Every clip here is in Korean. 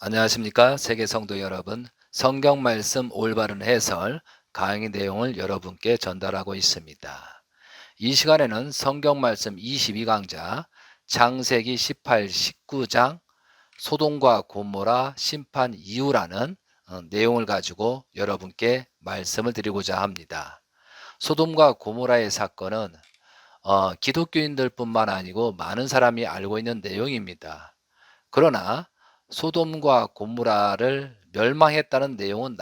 안녕하십니까 세계 성도 여러분. 성경 말씀 올바른 해설 강의 내용을 여러분께 전달하고 있습니다. 이 시간에는 성경 말씀 22강자 창세기 18, 19장 소돔과 고모라 심판 이후라는 내용을 가지고 여러분께 말씀을 드리고자 합니다. 소돔과 고모라의 사건은 기독교인들뿐만 아니고 많은 사람이 알고 있는 내용입니다. 그러나 소돔과 고모라를 멸망했다는 내용은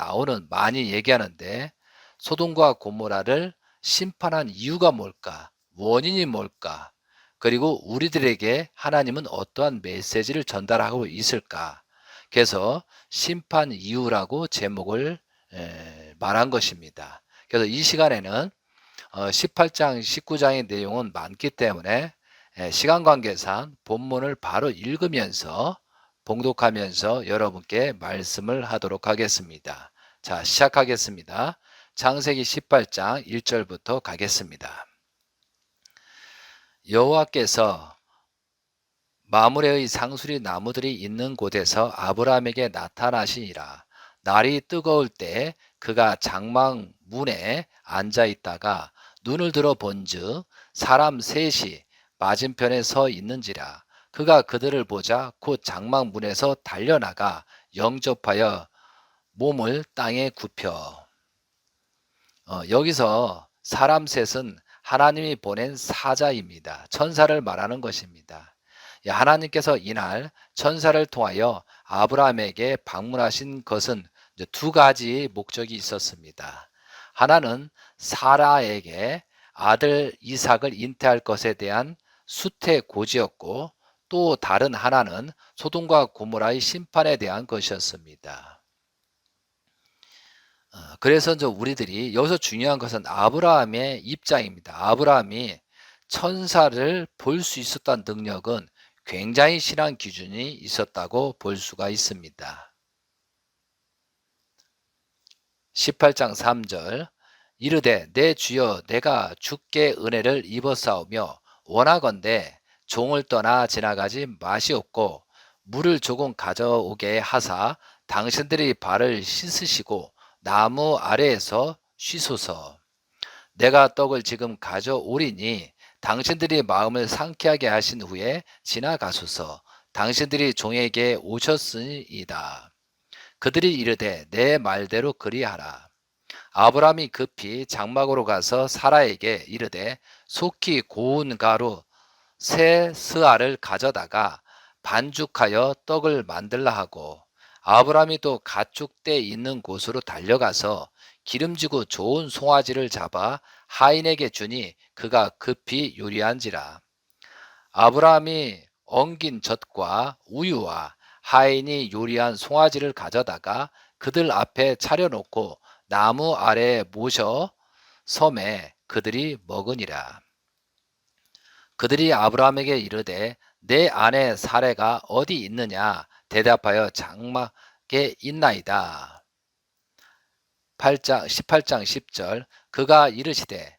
많이 얘기하는데, 소돔과 고모라를 심판한 이유가 뭘까? 원인이 뭘까? 그리고 우리들에게 하나님은 어떠한 메시지를 전달하고 있을까? 그래서 심판 이유라고 제목을 말한 것입니다. 그래서 이 시간에는 18장, 19장의 내용은 많기 때문에 시간 관계상 본문을 바로 읽으면서 봉독하면서 여러분께 말씀을 하도록 하겠습니다. 자, 시작하겠습니다. 창세기 18장 1절부터 가겠습니다. 여호와께서 마므레의 상수리 나무들이 있는 곳에서 아브라함에게 나타나시니라. 날이 뜨거울 때 그가 장막 문에 앉아 있다가 눈을 들어 본즉 사람 셋이 맞은편에 서 있는지라. 그가 그들을 보자 곧 장막 문에서 달려나가 영접하여 몸을 땅에 굽혀. 여기서 사람 셋은 하나님이 보낸 사자입니다. 천사를 말하는 것입니다. 하나님께서 이날 천사를 통하여 아브라함에게 방문하신 것은 두 가지 목적이 있었습니다. 하나는 사라에게 아들 이삭을 잉태할 것에 대한 수태 고지였고, 또 다른 하나는 소돔과 고모라의 심판에 대한 것이었습니다. 그래서 우리들이 여기서 중요한 것은 아브라함의 입장입니다. 아브라함이 천사를 볼 수 있었다는 능력은 굉장히 신앙 기준이 있었다고 볼 수가 있습니다. 18장 3절 이르되 내 주여 내가 주께 은혜를 입었사오며 원하건대 종을 떠나 지나가지 마시옵고 물을 조금 가져오게 하사 당신들이 발을 씻으시고 나무 아래에서 쉬소서. 내가 떡을 지금 가져오리니 당신들이 마음을 상쾌하게 하신 후에 지나가소서. 당신들이 종에게 오셨으니이다. 그들이 이르되 내 말대로 그리하라. 아브라함이 급히 장막으로 가서 사라에게 이르되 속히 고운 가루 세 스아를 가져다가 반죽하여 떡을 만들라 하고, 아브라함이 또 가축대 있는 곳으로 달려가서 기름지고 좋은 송아지를 잡아 하인에게 주니 그가 급히 요리한지라. 아브라함이 엉긴 젖과 우유와 하인이 요리한 송아지를 가져다가 그들 앞에 차려놓고 나무 아래에 모셔 섬에 그들이 먹으니라. 그들이 아브라함에게 이르되 내 아내 사레가 어디 있느냐 대답하여 장막에 있나이다. 18장 10절 그가 이르시되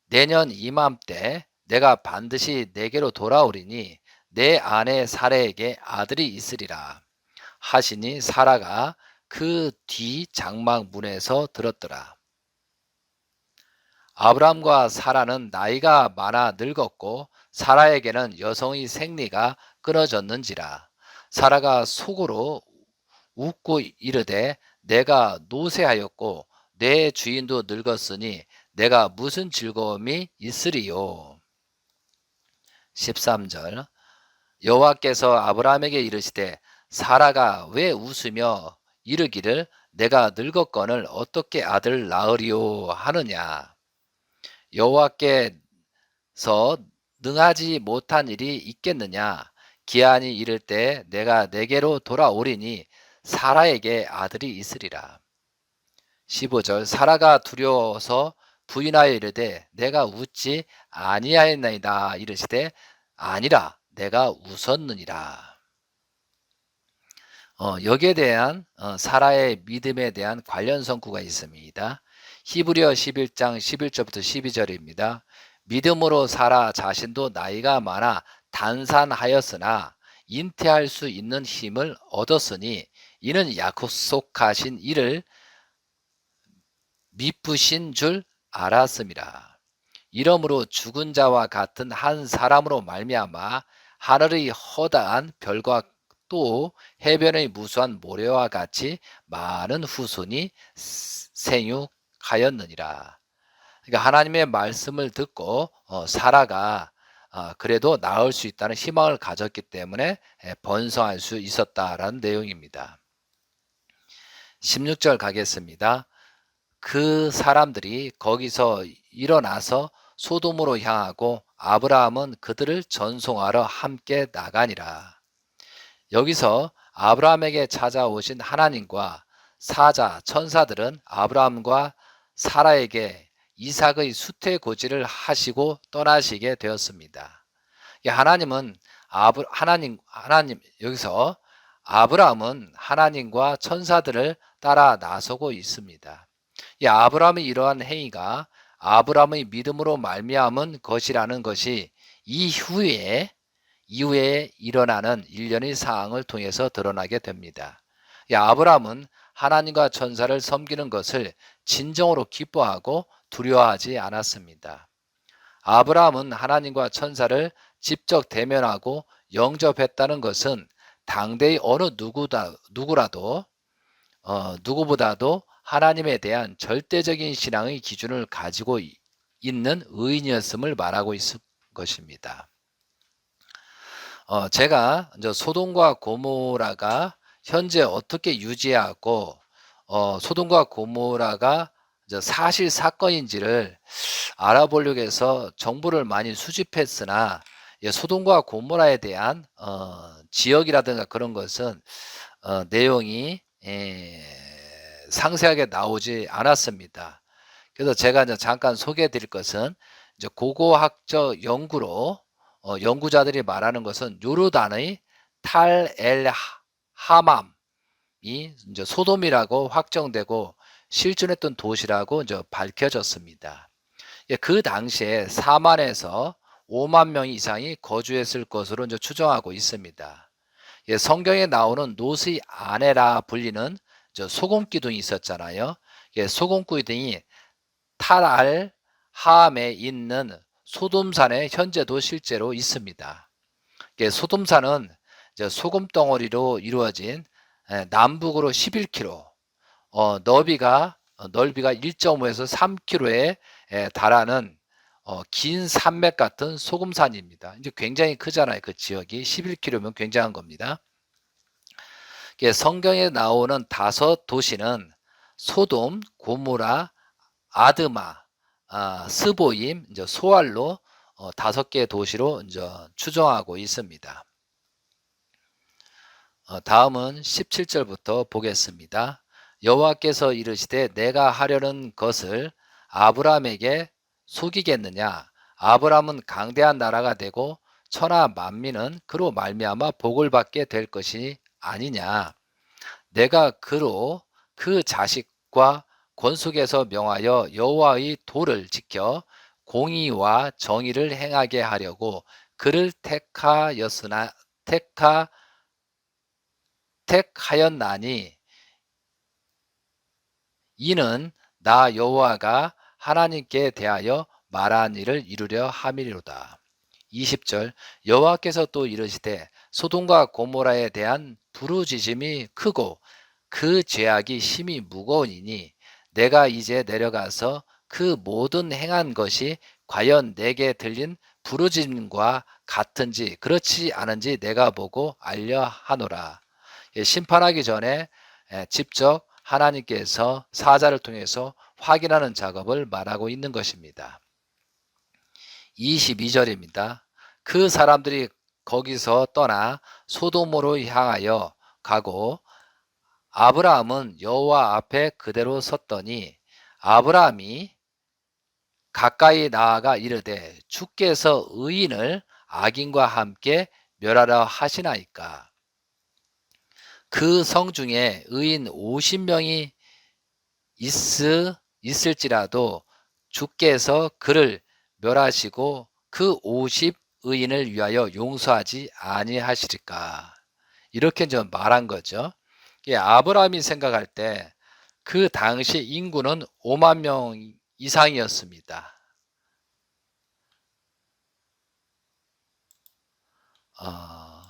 내년 이맘때 내가 반드시 내게로 돌아오리니 내 아내 사레에게 아들이 있으리라 하시니 사라가 그 뒤 장막 문에서 들었더라. 아브람과 사라는 나이가 많아 늙었고 사라에게는 여성의 생리가 끊어졌는지라. 사라가 속으로 웃고 이르되 내가 노쇠하였고 내 주인도 늙었으니 내가 무슨 즐거움이 있으리요. 13절 여호와께서 아브라함에게 이르시되 사라가 왜 웃으며 이르기를 내가 늙었거늘 어떻게 아들 낳으리요 하느냐. 여호와께서 능하지 못한 일이 있겠느냐. 기한이 이를 때 내가 내게로 돌아오리니 사라에게 아들이 있으리라. 15절 사라가 두려워서 부인하여 이르되 내가 웃지 아니하였나이다 이르시되 아니라 내가 웃었느니라. 여기에 대한 사라의 믿음에 대한 관련 성구가 있습니다. 히브리어 11장 11절부터 12절입니다. 믿음으로 사라 자신도 나이가 많아 단산하였으나 인태할 수 있는 힘을 얻었으니 이는 약속하신 이를 미쁘신 줄 알았음이라. 이러므로 죽은 자와 같은 한 사람으로 말미암아 하늘의 허다한 별과 또 해변의 무수한 모래와 같이 많은 후손이 생육하였느니라. 그러니까 하나님의 말씀을 듣고 사라가 그래도 나을 수 있다는 희망을 가졌기 때문에 번성할 수 있었다라는 내용입니다. 16절 가겠습니다. 그 사람들이 거기서 일어나서 소돔으로 향하고 아브라함은 그들을 전송하러 함께 나가니라. 여기서 아브라함에게 찾아오신 하나님과 사자, 천사들은 아브라함과 사라에게 이삭의 수태고지를 하시고 떠나시게 되었습니다. 하나님 여기서 아브라함은 하나님과 천사들을 따라 나서고 있습니다. 이 아브라함의 이러한 행위가 아브라함의 믿음으로 말미암은 것이라는 것이 이후에 일어나는 일련의 사항을 통해서 드러나게 됩니다. 이 아브라함은 하나님과 천사를 섬기는 것을 진정으로 기뻐하고 두려워하지 않았습니다. 아브라함은 하나님과 천사를 직접 대면하고 영접했다는 것은 당대의 어느 누구보다도 하나님에 대한 절대적인 신앙의 기준을 가지고 있는 의인이었음을 말하고 있을 것입니다. 제가 이제 소돔과 고모라가 현재 어떻게 유지하고 소돔과 고모라가 이제 사실 사건인지를 알아보려고 해서 정보를 많이 수집했으나 소돔과 고모라에 대한 지역이라든가 그런 것은 내용이 상세하게 나오지 않았습니다. 그래서 제가 이제 잠깐 소개해 드릴 것은 이제 고고학적 연구로 연구자들이 말하는 것은 요르단의 탈 엘 하맘이 이제 소돔이라고 확정되고 실존했던 도시라고 이제 밝혀졌습니다. 그 당시에 4만에서 5만 명 이상이 거주했을 것으로 이제 추정하고 있습니다. 성경에 나오는 롯의 아내라 불리는 소금 기둥이 있었잖아요. 소금 기둥이 탈알 하암에 있는 소돔산에 현재도 실제로 있습니다. 소돔산은 소금 덩어리로 이루어진 남북으로 11km, 넓이가 1.5에서 3km에 달하는 긴 산맥 같은 소금산입니다. 이제 굉장히 크잖아요. 그 지역이 11km면 굉장한 겁니다. 성경에 나오는 5도시는 소돔, 고모라, 아드마, 스보임, 이제 소알로 5개의 도시로 이제 추정하고 있습니다. 다음은 17절부터 보겠습니다. 여호와께서 이르시되 내가 하려는 것을 아브라함에게 속이겠느냐? 아브라함은 강대한 나라가 되고 천하 만민은 그로 말미암아 복을 받게 될 것이 아니냐? 내가 그로 그 자식과 권속에서 명하여 여호와의 도를 지켜 공의와 정의를 행하게 하려고 그를 택하였나니 이는 나 여호와가 하나님께 대하여 말한 일을 이루려 함이로다. 20절 여호와께서 또 이르시되 소돔과 고모라에 대한 부르짖음이 크고 그 죄악이 심히 무거우니니 내가 이제 내려가서 그 모든 행한 것이 과연 내게 들린 부르짖음과 같은지 그렇지 않은지 내가 보고 알려 하노라. 심판하기 전에 직접 하나님께서 사자를 통해서 확인하는 작업을 말하고 있는 것입니다. 22절입니다. 그 사람들이 거기서 떠나 소돔으로 향하여 가고 아브라함은 여호와 앞에 그대로 섰더니 아브라함이 가까이 나아가 이르되 주께서 의인을 악인과 함께 멸하라 하시나이까. 그 성 중에 의인 50명이 있을지라도 주께서 그를 멸하시고 그 의인을 위하여 용서하지 아니하시리까? 이렇게 좀 말한 거죠. 이게 아브라함이 생각할 때 그 당시 인구는 5만 명 이상이었습니다. 어,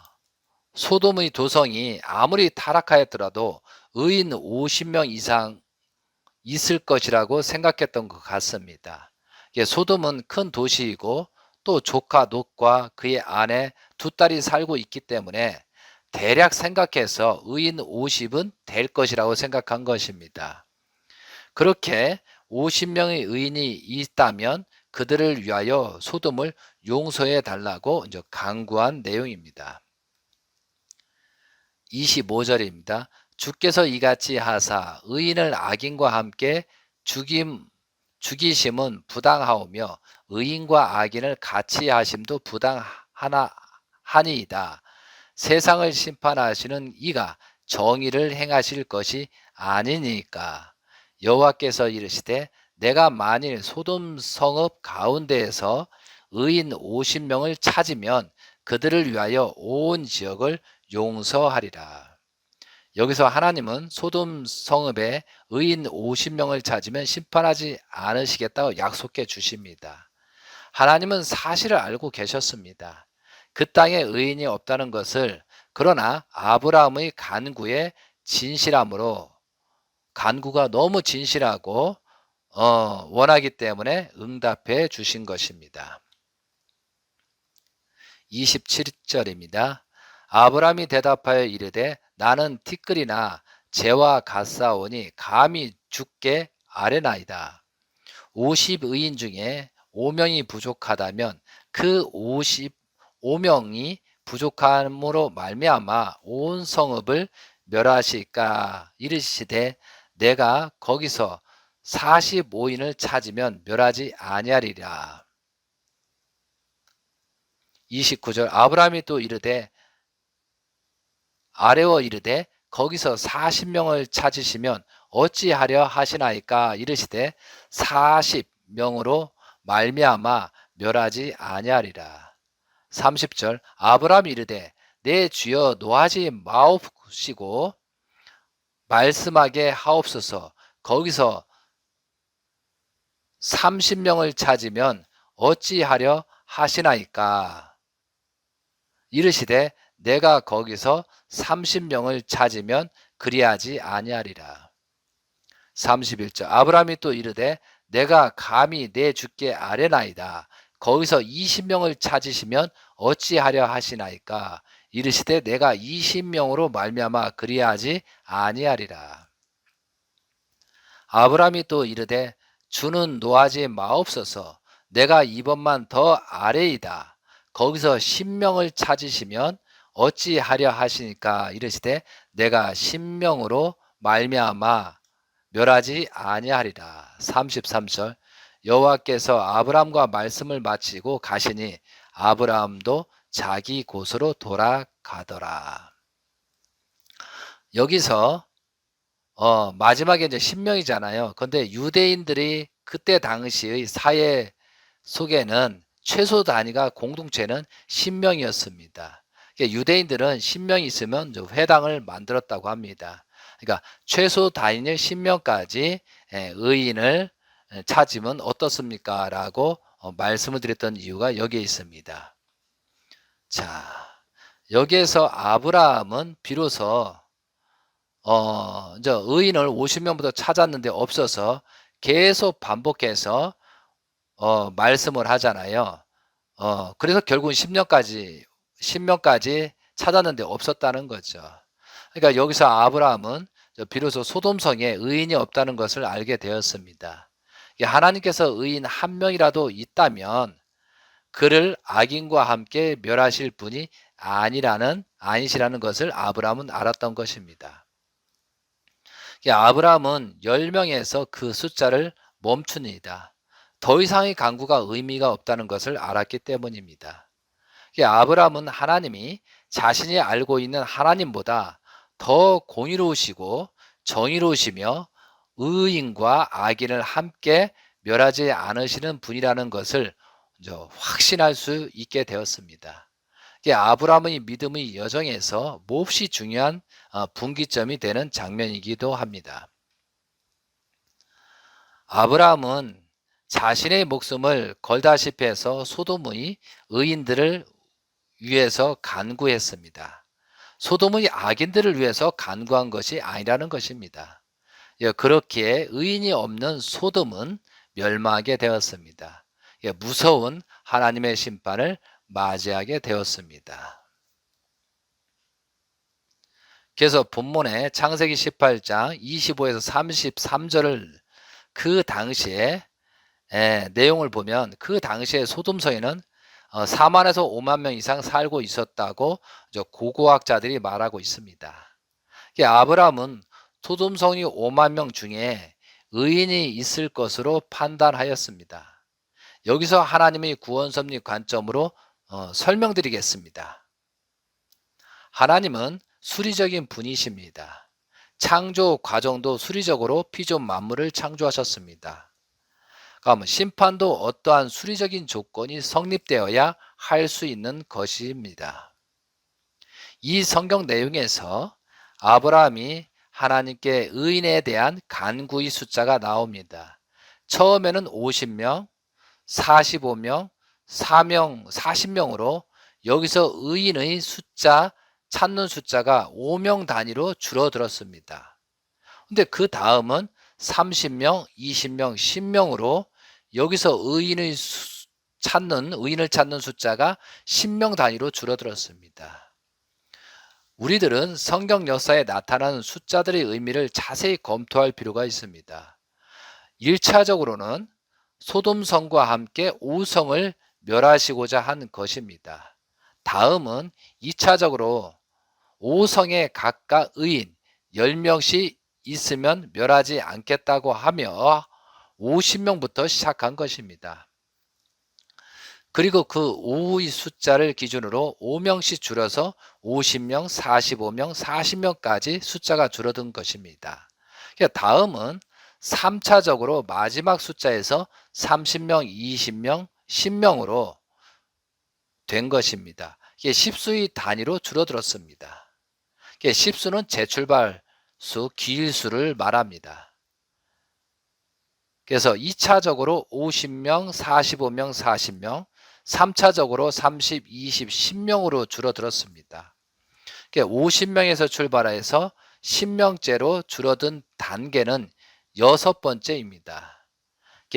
소돔의 도성이 아무리 타락하였더라도 의인 50명 이상 있을 것이라고 생각했던 것 같습니다. 소돔은 큰 도시이고 또 조카 롯과 그의 아내 두 딸이 살고 있기 때문에 대략 생각해서 의인 50은 될 것이라고 생각한 것입니다. 그렇게 50명의 의인이 있다면 그들을 위하여 소돔을 용서해 달라고 이제 간구한 내용입니다. 25절입니다. 주께서 이같이 하사 의인을 악인과 함께 죽이심은 부당하오며 의인과 악인을 같이 하심도 부당하니이다. 세상을 심판하시는 이가 정의를 행하실 것이 아니니까. 여호와께서 이르시되 내가 만일 소돔 성읍 가운데에서 의인 50명을 찾으면 그들을 위하여 온 지역을 용서하리라. 여기서 하나님은 소돔 성읍에 의인 50명을 찾으면 심판하지 않으시겠다고 약속해 주십니다. 하나님은 사실을 알고 계셨습니다. 그 땅에 의인이 없다는 것을. 그러나 아브라함의 간구에 진실함으로, 간구가 너무 진실하고 원하기 때문에 응답해 주신 것입니다. 27절입니다. 아브라함이 대답하여 이르되 나는 티끌이나 재와 같사오니 감히 죽게 아뢰나이다. 50의인 중에 5명이 부족하다면 그 55명이 부족함으로 말미암아 온 성읍을 멸하실까? 이르시되 내가 거기서 45인을 찾으면 멸하지 아니하리라. 29절 아브라함이 또 아뢰어 이르되 거기서 40명을 찾으시면 어찌하려 하시나이까? 이르시되 40명으로 말미암아 멸하지 아니하리라. 30절 아브라함이 이르되 내 주여 노하지 마옵시고 말씀하게 하옵소서. 거기서 30명을 찾으면 어찌하려 하시나이까? 이르시되 내가 거기서 30명을 찾으면 그리하지 아니하리라. 31절 아브라함이 또 이르되 내가 감히 내 주께 아뢰나이다. 거기서 20명을 찾으시면 어찌하려 하시나이까? 이르시되 내가 20명으로 말미암아 그리하지 아니하리라. 아브라함이 또 이르되 주는 노하지 마옵소서. 내가 이번만 더 아뢰이다. 거기서 10명을 찾으시면 어찌하려 하시니까? 이르시되 내가 10명으로 말미암아 멸하지 아니하리라. 33절 여호와께서 아브라함과 말씀을 마치고 가시니 아브라함도 자기 곳으로 돌아가더라. 여기서 마지막에 이제 10명이잖아요. 근데 유대인들이 그때 당시의 사회 속에는 최소 단위가 공동체는 10명이었습니다. 유대인들은 10명이 있으면 회당을 만들었다고 합니다. 그러니까 최소 단위는 10명까지 의인을 찾으면 어떻습니까? 라고 말씀을 드렸던 이유가 여기에 있습니다. 자, 여기에서 아브라함은 비로소 이제 의인을 50명부터 찾았는데 없어서 계속 반복해서 말씀을 하잖아요. 그래서 결국은 10명까지 찾았는데 없었다는 거죠. 그러니까 여기서 아브라함은 비로소 소돔성에 의인이 없다는 것을 알게 되었습니다. 하나님께서 의인 한 명이라도 있다면 그를 악인과 함께 멸하실 분이 아니시라는 것을 아브라함은 알았던 것입니다. 아브라함은 10명에서 그 숫자를 멈춥니다. 더 이상의 간구가 의미가 없다는 것을 알았기 때문입니다. 아브라함은 하나님이 자신이 알고 있는 하나님보다 더 공의로우시고 정의로우시며 의인과 악인을 함께 멸하지 않으시는 분이라는 것을 확신할 수 있게 되었습니다. 이게 아브라함의 믿음의 여정에서 몹시 중요한 분기점이 되는 장면이기도 합니다. 아브라함은 자신의 목숨을 걸다시피 해서 소돔의 의인들을 위해서 간구했습니다. 소돔의 악인들을 위해서 간구한 것이 아니라는 것입니다. 그렇기에 의인이 없는 소돔은 멸망하게 되었습니다. 무서운 하나님의 심판을 맞이하게 되었습니다. 그래서 본문의 창세기 18장 25에서 33절을 그 당시에 내용을 보면 그 당시에 소돔성에는 4만에서 5만 명 이상 살고 있었다고 고고학자들이 말하고 있습니다. 아브라함은 소돔성이 5만 명 중에 의인이 있을 것으로 판단하였습니다. 여기서 하나님의 구원 섭리 관점으로 설명드리겠습니다. 하나님은 수리적인 분이십니다. 창조 과정도 수리적으로 피조물 만물을 창조하셨습니다. 그럼 심판도 어떠한 수리적인 조건이 성립되어야 할 수 있는 것입니다. 이 성경 내용에서 아브라함이 하나님께 의인에 대한 간구의 숫자가 나옵니다. 처음에는 50명, 45명, 4명, 40명으로 여기서 의인의 숫자, 찾는 숫자가 5명 단위로 줄어들었습니다. 근데 그 다음은 30명, 20명, 10명으로 여기서 의인을 찾는 숫자가 10명 단위로 줄어들었습니다. 우리들은 성경 역사에 나타나는 숫자들의 의미를 자세히 검토할 필요가 있습니다. 1차적으로는 소돔성과 함께 5성을 멸하시고자 한 것입니다. 다음은 2차적으로 5성에 각각 의인 10명씩 있으면 멸하지 않겠다고 하며 50명부터 시작한 것입니다. 그리고 그 5의 숫자를 기준으로 5명씩 줄여서 50명, 45명, 40명까지 숫자가 줄어든 것입니다. 다음은 3차적으로 마지막 숫자에서 30명, 20명, 10명으로 된 것입니다. 이게 십수의 단위로 줄어들었습니다. 십수는 재출발 수, 기일수를 말합니다. 그래서 2차적으로 50명, 45명, 40명, 3차적으로 30, 20, 10명으로 줄어들었습니다. 50명에서 출발해서 10명째로 줄어든 단계는 6번째입니다.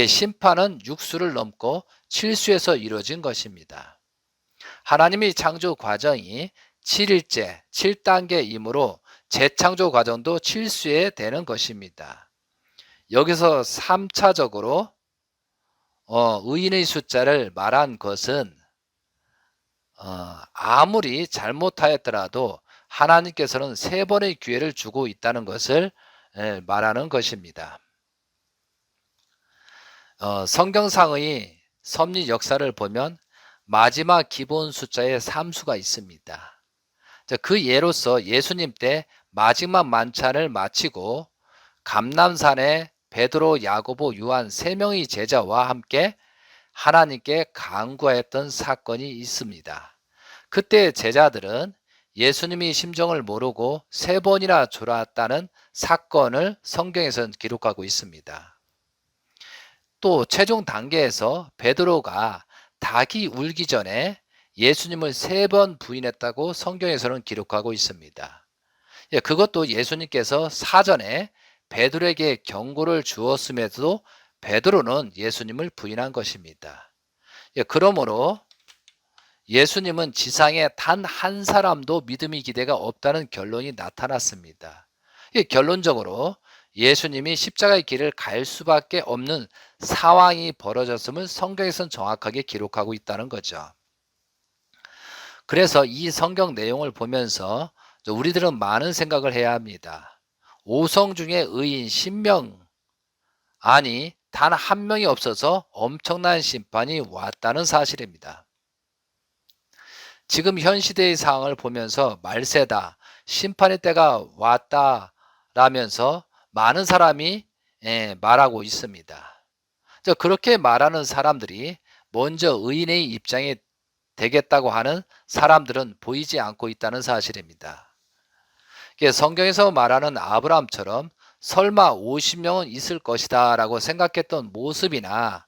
심판은 6수를 넘고 7수에서 이루어진 것입니다. 하나님의 창조 과정이 7일째, 7단계이므로 재창조 과정도 7수에 되는 것입니다. 여기서 3차적으로 의인의 숫자를 말한 것은 아무리 잘못하였더라도 하나님께서는 3번의 기회를 주고 있다는 것을 말하는 것입니다. 성경상의 섭리 역사를 보면 마지막 기본 숫자에 3수가 있습니다. 그 예로서 예수님 때 마지막 만찬을 마치고 감람산에 베드로, 야고보, 요한 3명의 제자와 함께 하나님께 간구하였던 사건이 있습니다. 그때 제자들은 예수님이 심정을 모르고 3번이나 졸았다는 사건을 성경에서는 기록하고 있습니다. 또 최종 단계에서 베드로가 닭이 울기 전에 예수님을 3번 부인했다고 성경에서는 기록하고 있습니다. 그것도 예수님께서 사전에 베드로에게 경고를 주었음에도 베드로는 예수님을 부인한 것입니다. 그러므로 예수님은 지상에 단 한 사람도 믿음의 기대가 없다는 결론이 나타났습니다. 결론적으로 예수님이 십자가의 길을 갈 수밖에 없는 상황이 벌어졌음을 성경에서는 정확하게 기록하고 있다는 거죠. 그래서 이 성경 내용을 보면서 우리들은 많은 생각을 해야 합니다. 5성 중에 의인 10명, 아니 단 한 명이 없어서 엄청난 심판이 왔다는 사실입니다. 지금 현 시대의 상황을 보면서 말세다, 심판의 때가 왔다 라면서 많은 사람이 말하고 있습니다. 그렇게 말하는 사람들이 먼저 의인의 입장에 되겠다고 하는 사람들은 보이지 않고 있다는 사실입니다. 성경에서 말하는 아브라함처럼 설마 50명은 있을 것이다 라고 생각했던 모습이나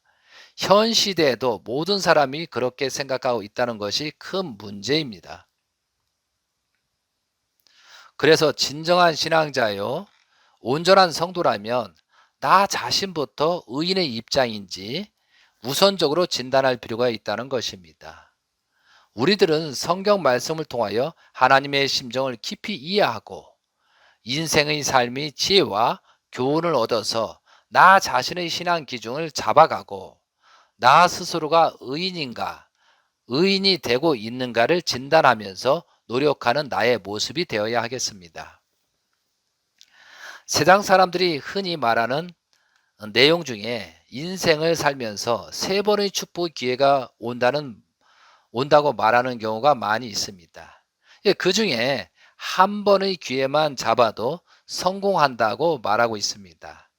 현 시대에도 모든 사람이 그렇게 생각하고 있다는 것이 큰 문제입니다. 그래서 진정한 신앙자요, 온전한 성도라면 나 자신부터 의인의 입장인지 우선적으로 진단할 필요가 있다는 것입니다. 우리들은 성경 말씀을 통하여 하나님의 심정을 깊이 이해하고 인생의 삶의 지혜와 교훈을 얻어서 나 자신의 신앙 기준을 잡아가고 나 스스로가 의인인가, 의인이 되고 있는가를 진단하면서 노력하는 나의 모습이 되어야 하겠습니다. 세상 사람들이 흔히 말하는 내용 중에 인생을 살면서 3번의 축복 기회가 온다고 말하는 경우가 많이 있습니다. 그 중에 한 번의 기회만 잡아도 성공한다고 말하고 있습니다.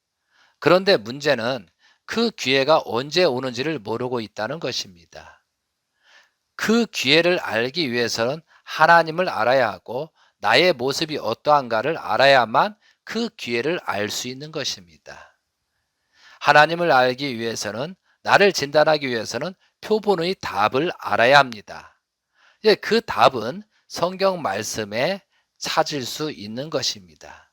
그런데 문제는 그 기회가 언제 오는지를 모르고 있다는 것입니다. 그 기회를 알기 위해서는 하나님을 알아야 하고 나의 모습이 어떠한가를 알아야만 그 기회를 알 수 있는 것입니다. 하나님을 알기 위해서는, 나를 진단하기 위해서는 표본의 답을 알아야 합니다. 그 답은 성경 말씀에 찾을 수 있는 것입니다.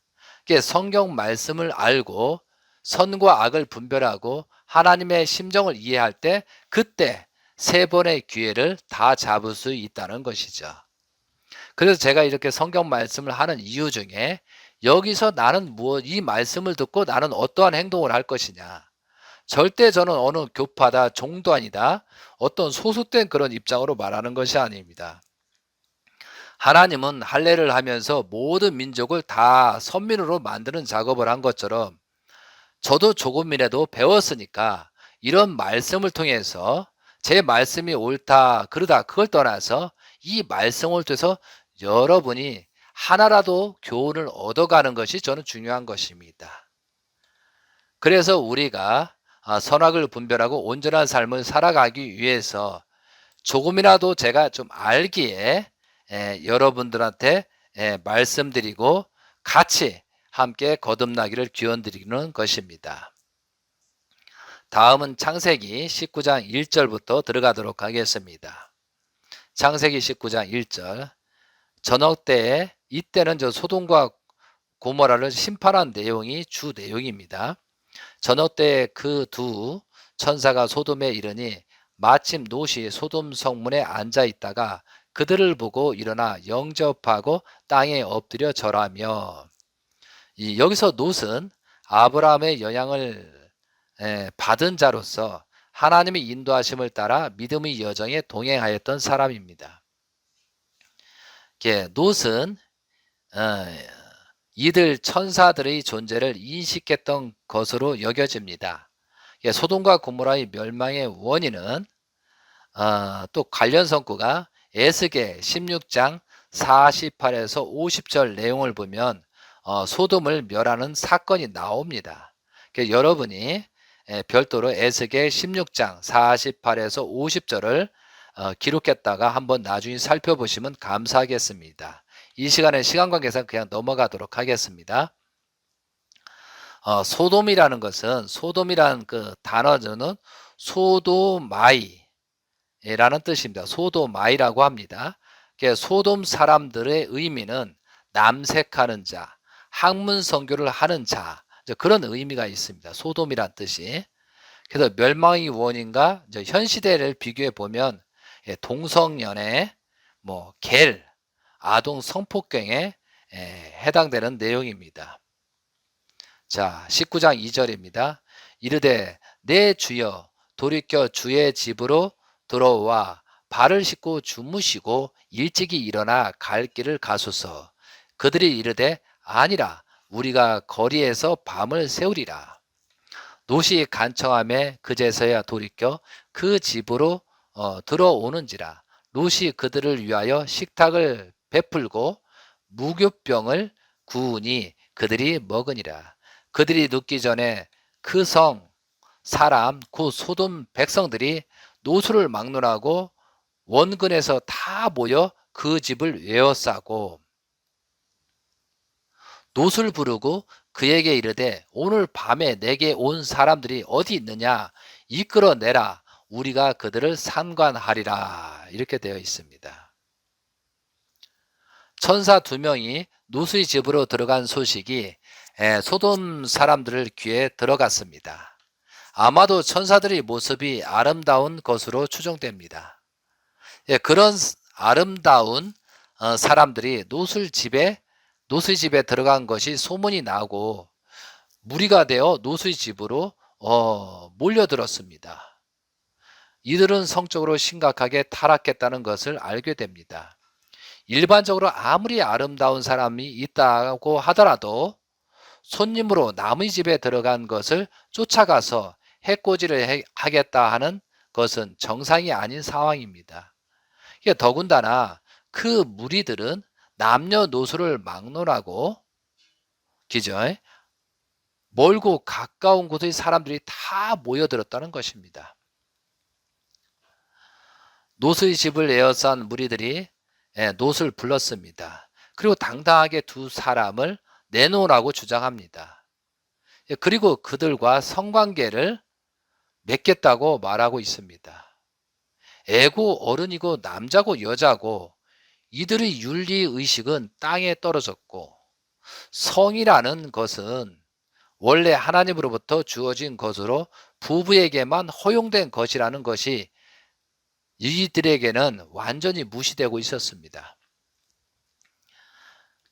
성경 말씀을 알고 선과 악을 분별하고 하나님의 심정을 이해할 때 그때 3번의 기회를 다 잡을 수 있다는 것이죠. 그래서 제가 이렇게 성경 말씀을 하는 이유 중에 여기서 나는 이 말씀을 듣고 나는 어떠한 행동을 할 것이냐. 절대 저는 어느 교파다, 종도아니다, 어떤 소수된 그런 입장으로 말하는 것이 아닙니다. 하나님은 할례를 하면서 모든 민족을 다 선민으로 만드는 작업을 한 것처럼 저도 조금이라도 배웠으니까 이런 말씀을 통해서 제 말씀이 옳다 그르다 그걸 떠나서 이 말씀을 통해서 여러분이 하나라도 교훈을 얻어가는 것이 저는 중요한 것입니다. 그래서 우리가 선악을 분별하고 온전한 삶을 살아가기 위해서 조금이라도 제가 좀 알기에 여러분들한테 말씀드리고 같이 함께 거듭나기를 기원드리는 것입니다. 다음은 창세기 19장 1절부터 들어가도록 하겠습니다. 창세기 19장 1절. 저녁 때에, 이때는 소돔과 고모라를 심판한 내용이 주 내용입니다. 저녁 때에 그 두 천사가 소돔에 이르니 마침 롯이 소돔 성문에 앉아 있다가 그들을 보고 일어나 영접하고 땅에 엎드려 절하며. 여기서 롯은 아브라함의 영향을 받은 자로서 하나님의 인도하심을 따라 믿음의 여정에 동행하였던 사람입니다. 롯은 이들 천사들의 존재를 인식했던 것으로 여겨집니다. 소돔과 고모라의 멸망의 원인은 또 관련 성구가 에스겔 16장 48에서 50절 내용을 보면 소돔을 멸하는 사건이 나옵니다. 여러분이 별도로 에스겔 16장 48에서 50절을 기록했다가 한번 나중에 살펴보시면 감사하겠습니다. 이 시간에 시간 관계상 그냥 넘어가도록 하겠습니다. 소돔이라는 것은, 소돔이라는 그 단어는 소도마이라는 뜻입니다. 소도마이라고 합니다. 소돔 사람들의 의미는 남색하는 자, 학문 선교를 하는 자, 그런 의미가 있습니다. 소돔이란 뜻이. 그래서 멸망의 원인과 현 시대를 비교해 보면 동성연애, 겔, 아동 성폭행에 해당되는 내용입니다. 자, 19장 2절입니다. 이르되 내 주여 돌이켜 주의 집으로 들어와 발을 씻고 주무시고 일찍이 일어나 갈 길을 가소서. 그들이 이르되 아니라 우리가 거리에서 밤을 새우리라. 롯이 간청함에 그제서야 돌이켜 그 집으로 들어오는지라. 롯이 그들을 위하여 식탁을 베풀고 무교병을 구우니 그들이 먹으니라. 그들이 눕기 전에 그 성 사람 곧 소돔 백성들이 노수를 막론하고 원근에서 다 모여 그 집을 에워싸고 노수를 부르고 그에게 이르되 오늘 밤에 내게 온 사람들이 어디 있느냐 이끌어내라 우리가 그들을 상관하리라 이렇게 되어 있습니다. 천사 2명이 노수의 집으로 들어간 소식이 소돔 사람들을 귀에 들어갔습니다. 아마도 천사들의 모습이 아름다운 것으로 추정됩니다. 그런 아름다운 사람들이 노수의 집에 들어간 것이 소문이 나고 무리가 되어 노수의 집으로 몰려들었습니다. 이들은 성적으로 심각하게 타락했다는 것을 알게 됩니다. 일반적으로 아무리 아름다운 사람이 있다고 하더라도 손님으로 남의 집에 들어간 것을 쫓아가서 해코지를 하겠다 하는 것은 정상이 아닌 상황입니다. 더군다나 그 무리들은 남녀노소를 막론하고 기죠. 멀고 가까운 곳의 사람들이 다 모여들었다는 것입니다. 노수의 집을 에워싼 무리들이 노수를 불렀습니다. 그리고 당당하게 2사람을 내놓으라고 주장합니다. 그리고 그들과 성관계를 맺겠다고 말하고 있습니다. 애고 어른이고 남자고 여자고 이들의 윤리의식은 땅에 떨어졌고 성이라는 것은 원래 하나님으로부터 주어진 것으로 부부에게만 허용된 것이라는 것이 이들에게는 완전히 무시되고 있었습니다.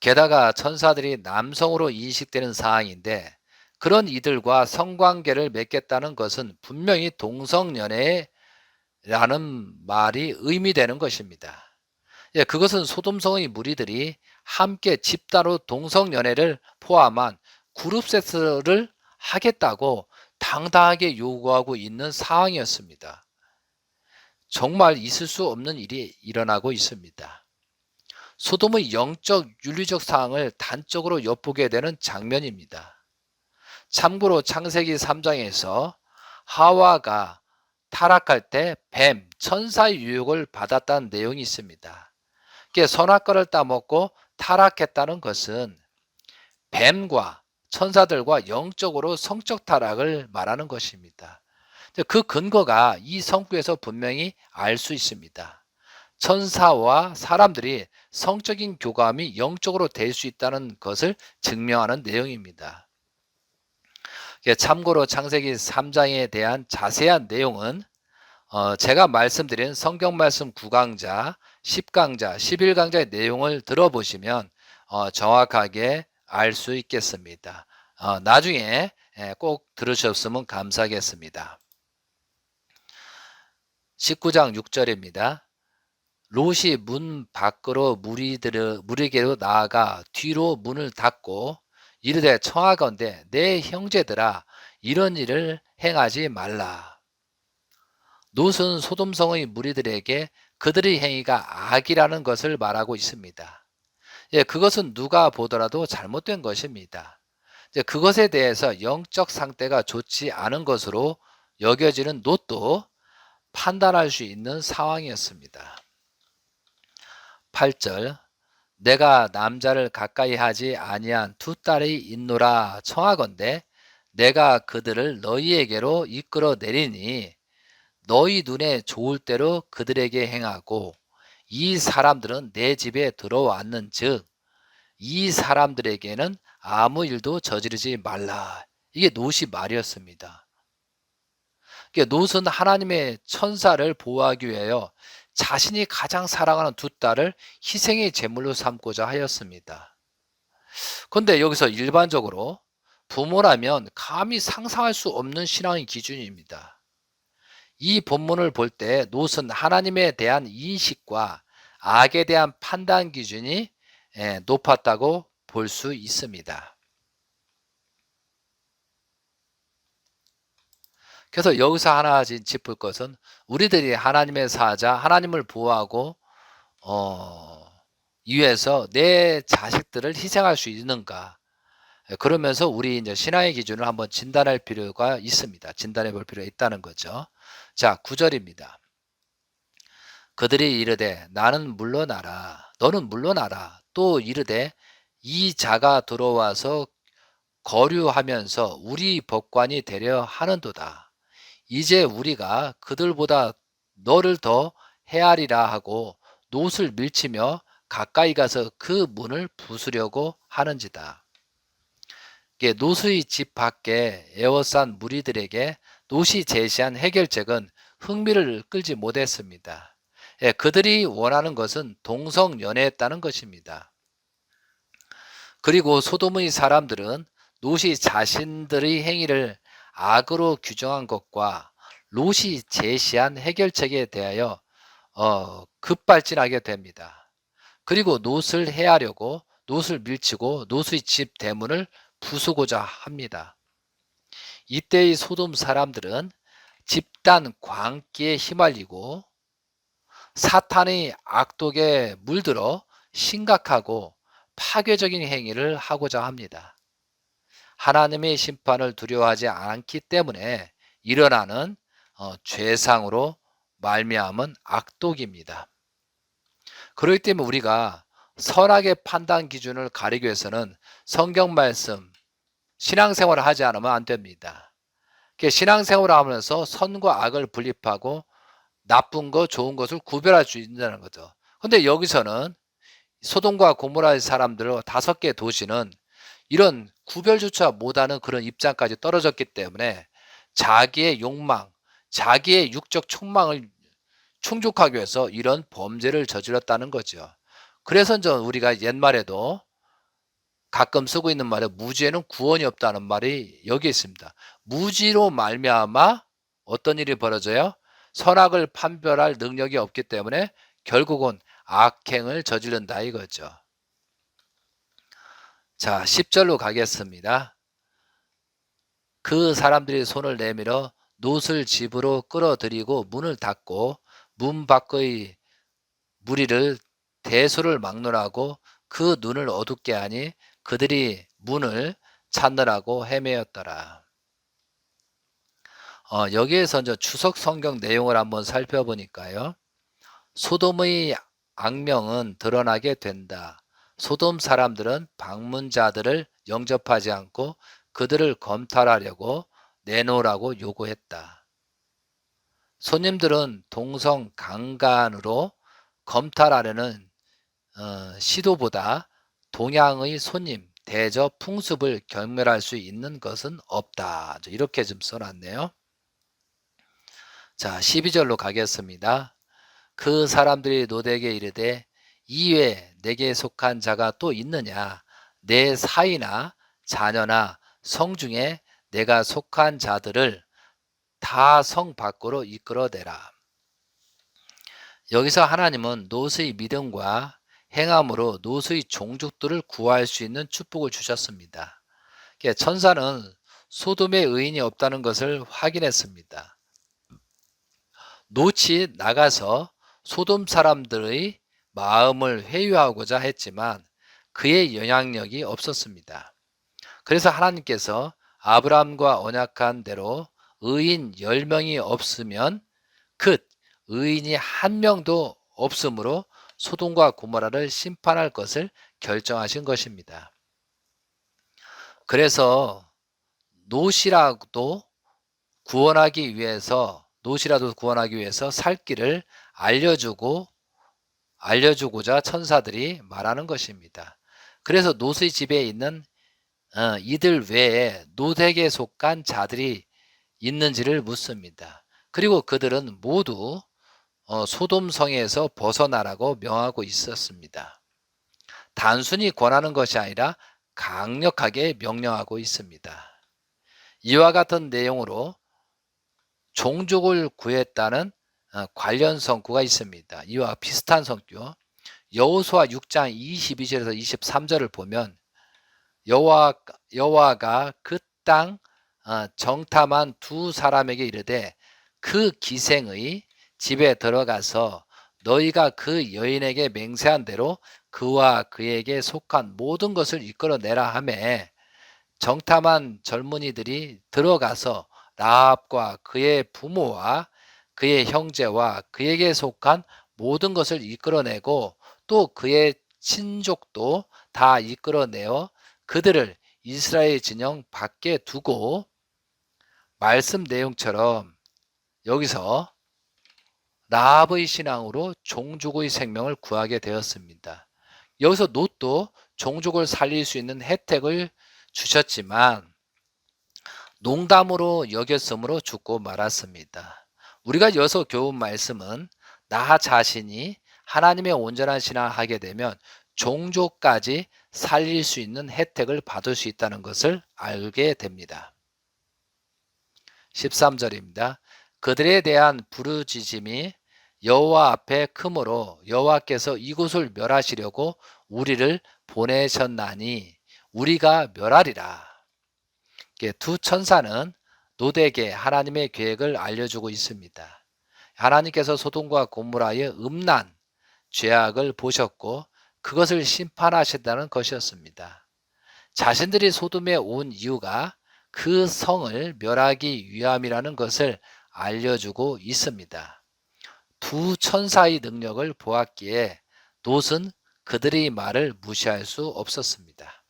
게다가 천사들이 남성으로 인식되는 상황인데 그런 이들과 성관계를 맺겠다는 것은 분명히 동성연애라는 말이 의미되는 것입니다. 그것은 소돔성의 무리들이 함께 집단으로 동성연애를 포함한 그룹 섹스를 하겠다고 당당하게 요구하고 있는 상황이었습니다. 정말 있을 수 없는 일이 일어나고 있습니다. 소돔의 영적 윤리적 사항을 단적으로 엿보게 되는 장면입니다. 참고로 창세기 3장에서 하와가 타락할 때 뱀, 천사의 유혹을 받았다는 내용이 있습니다. 선악과를 따먹고 타락했다는 것은 뱀과 천사들과 영적으로 성적 타락을 말하는 것입니다. 그 근거가 이 성구에서 분명히 알 수 있습니다. 천사와 사람들이 성적인 교감이 영적으로 될 수 있다는 것을 증명하는 내용입니다. 참고로 창세기 3장에 대한 자세한 내용은 제가 말씀드린 성경 말씀 9강자, 10강자, 11강자의 내용을 들어보시면 정확하게 알 수 있겠습니다. 나중에 꼭 들으셨으면 감사하겠습니다. 19장 6절입니다. 롯이 문 밖으로 무리에게로 나아가 뒤로 문을 닫고 이르되 청하건대 내 형제들아 이런 일을 행하지 말라. 롯은 소돔성의 무리들에게 그들의 행위가 악이라는 것을 말하고 있습니다. 그것은 누가 보더라도 잘못된 것입니다. 그것에 대해서 영적 상태가 좋지 않은 것으로 여겨지는 롯도 판단할 수 있는 상황이었습니다. 8절 내가 남자를 가까이 하지 아니한 2딸이 있노라 청하건대 내가 그들을 너희에게로 이끌어 내리니 너희 눈에 좋을 대로 그들에게 행하고 이 사람들은 내 집에 들어왔는 즉 이 사람들에게는 아무 일도 저지르지 말라. 이게 롯이 말이었습니다. 롯은 하나님의 천사를 보호하기 위하여 자신이 가장 사랑하는 2딸을 희생의 제물로 삼고자 하였습니다. 그런데 여기서 일반적으로 부모라면 감히 상상할 수 없는 신앙의 기준입니다. 이 본문을 볼 때 롯은 하나님에 대한 인식과 악에 대한 판단 기준이 높았다고 볼 수 있습니다. 그래서 여기서 하나 짚을 것은 우리들이 하나님의 사자, 하나님을 보호하고 위해서 내 자식들을 희생할 수 있는가? 그러면서 우리 이제 신앙의 기준을 한번 진단할 필요가 있습니다. 진단해 볼 필요가 있다는 거죠. 자, 9절입니다. 그들이 이르되 나는 물러나라 너는 물러나라 또 이르되 이 자가 들어와서 거류하면서 우리 법관이 되려 하는도다. 이제 우리가 그들보다 너를 더 헤아리라 하고 놋을 밀치며 가까이 가서 그 문을 부수려고 하는지다. 놋의 집 밖에 에워싼 무리들에게 놋이 제시한 해결책은 흥미를 끌지 못했습니다. 그들이 원하는 것은 동성연애였다는 것입니다. 그리고 소돔의 사람들은 롯이 자신들의 행위를 악으로 규정한 것과 롯이 제시한 해결책에 대하여 급발진하게 됩니다. 그리고 롯을 해하려고 롯을 밀치고 롯의 집 대문을 부수고자 합니다. 이때의 소돔 사람들은 집단 광기에 휘말리고 사탄의 악독에 물들어 심각하고 파괴적인 행위를 하고자 합니다. 하나님의 심판을 두려워하지 않기 때문에 일어나는 죄상으로 말미암은 악독입니다. 그렇기 때문에 우리가 선악의 판단 기준을 가리기 위해서는 성경 말씀, 신앙생활을 하지 않으면 안 됩니다. 신앙생활을 하면서 선과 악을 분립하고 나쁜 것, 좋은 것을 구별할 수 있다는 거죠. 근데 여기서는 소돔과 고모라의 사람들 5개 도시는 이런 구별조차 못하는 그런 입장까지 떨어졌기 때문에 자기의 욕망, 자기의 육적 촉망을 충족하기 위해서 이런 범죄를 저질렀다는 거죠. 그래서 우리가 옛말에도 가끔 쓰고 있는 말에 무지에는 구원이 없다는 말이 여기 있습니다. 무지로 말미암아 어떤 일이 벌어져요? 선악을 판별할 능력이 없기 때문에 결국은 악행을 저지른다 이거죠. 자, 10절로 가겠습니다. 그 사람들이 손을 내밀어 놋을 집으로 끌어들이고 문을 닫고 문 밖의 무리를 대소를 막론하고 그 눈을 어둡게 하니 그들이 문을 찾느라고 헤매었더라. 여기에서 이제 추석 성경 내용을 한번 살펴보니까요. 소돔의 악명은 드러나게 된다. 소돔 사람들은 방문자들을 영접하지 않고 그들을 검탈하려고 내놓으라고 요구했다. 손님들은 동성 강간으로 검탈하려는 시도보다 동양의 손님, 대접, 풍습을 경멸할 수 있는 것은 없다. 이렇게 좀 써놨네요. 자, 12절로 가겠습니다. 그 사람들이 롯에게 이르되 이외에 내게 속한 자가 또 있느냐? 내 사이나 자녀나 성 중에 내가 속한 자들을 다 성 밖으로 이끌어내라. 여기서 하나님은 롯의 믿음과 행함으로 롯의 종족들을 구할 수 있는 축복을 주셨습니다. 천사는 소돔에 의인이 없다는 것을 확인했습니다. 롯이 나가서 소돔 사람들의 마음을 회유하고자 했지만 그의 영향력이 없었습니다. 그래서 하나님께서 아브라함과 언약한 대로 의인 10명이 없으면 그 의인이 한 명도 없으므로 소돔과 고모라를 심판할 것을 결정하신 것입니다. 그래서 롯이라도 구원하기 위해서 살 길을 알려주고자 천사들이 말하는 것입니다. 그래서 롯의 집에 있는 이들 외에 롯에게 속한 자들이 있는지를 묻습니다. 그리고 그들은 모두 소돔 성에서 벗어나라고 명하고 있었습니다. 단순히 권하는 것이 아니라 강력하게 명령하고 있습니다. 이와 같은 내용으로 종족을 구했다는 관련 성구가 있습니다. 이와 비슷한 성구 여호수아 6장 22절에서 23절을 보면 여호와가 그 땅 정탐한 두 사람에게 이르되 그 기생의 집에 들어가서 너희가 그 여인에게 맹세한 대로 그와 그에게 속한 모든 것을 이끌어내라 하매 정탐한 젊은이들이 들어가서 라합과 그의 부모와 그의 형제와 그에게 속한 모든 것을 이끌어내고 또 그의 친족도 다 이끌어내어 그들을 이스라엘 진영 밖에 두고 말씀 내용처럼 여기서 라합의 신앙으로 종족의 생명을 구하게 되었습니다. 여기서 롯도 종족을 살릴 수 있는 혜택을 주셨지만 농담으로 여겼으므로 죽고 말았습니다. 우리가 여기서 교훈 말씀은 나 자신이 하나님의 온전한 신앙을 하게 되면 종족까지 살릴 수 있는 혜택을 받을 수 있다는 것을 알게 됩니다. 13절입니다. 그들에 대한 부르짖음이 여호와 앞에 크므로 여호와께서 이곳을 멸하시려고 우리를 보내셨나니 우리가 멸하리라. 두 천사는 롯에게 하나님의 계획을 알려주고 있습니다. 하나님께서 소돔과 고모라의 음란, 죄악을 보셨고 그것을 심판하신다는 것이었습니다. 자신들이 소돔에 온 이유가 그 성을 멸하기 위함이라는 것을 알려주고 있습니다. 두 천사의 능력을 보았기에 롯은 그들의 말을 무시할 수 없었습니다.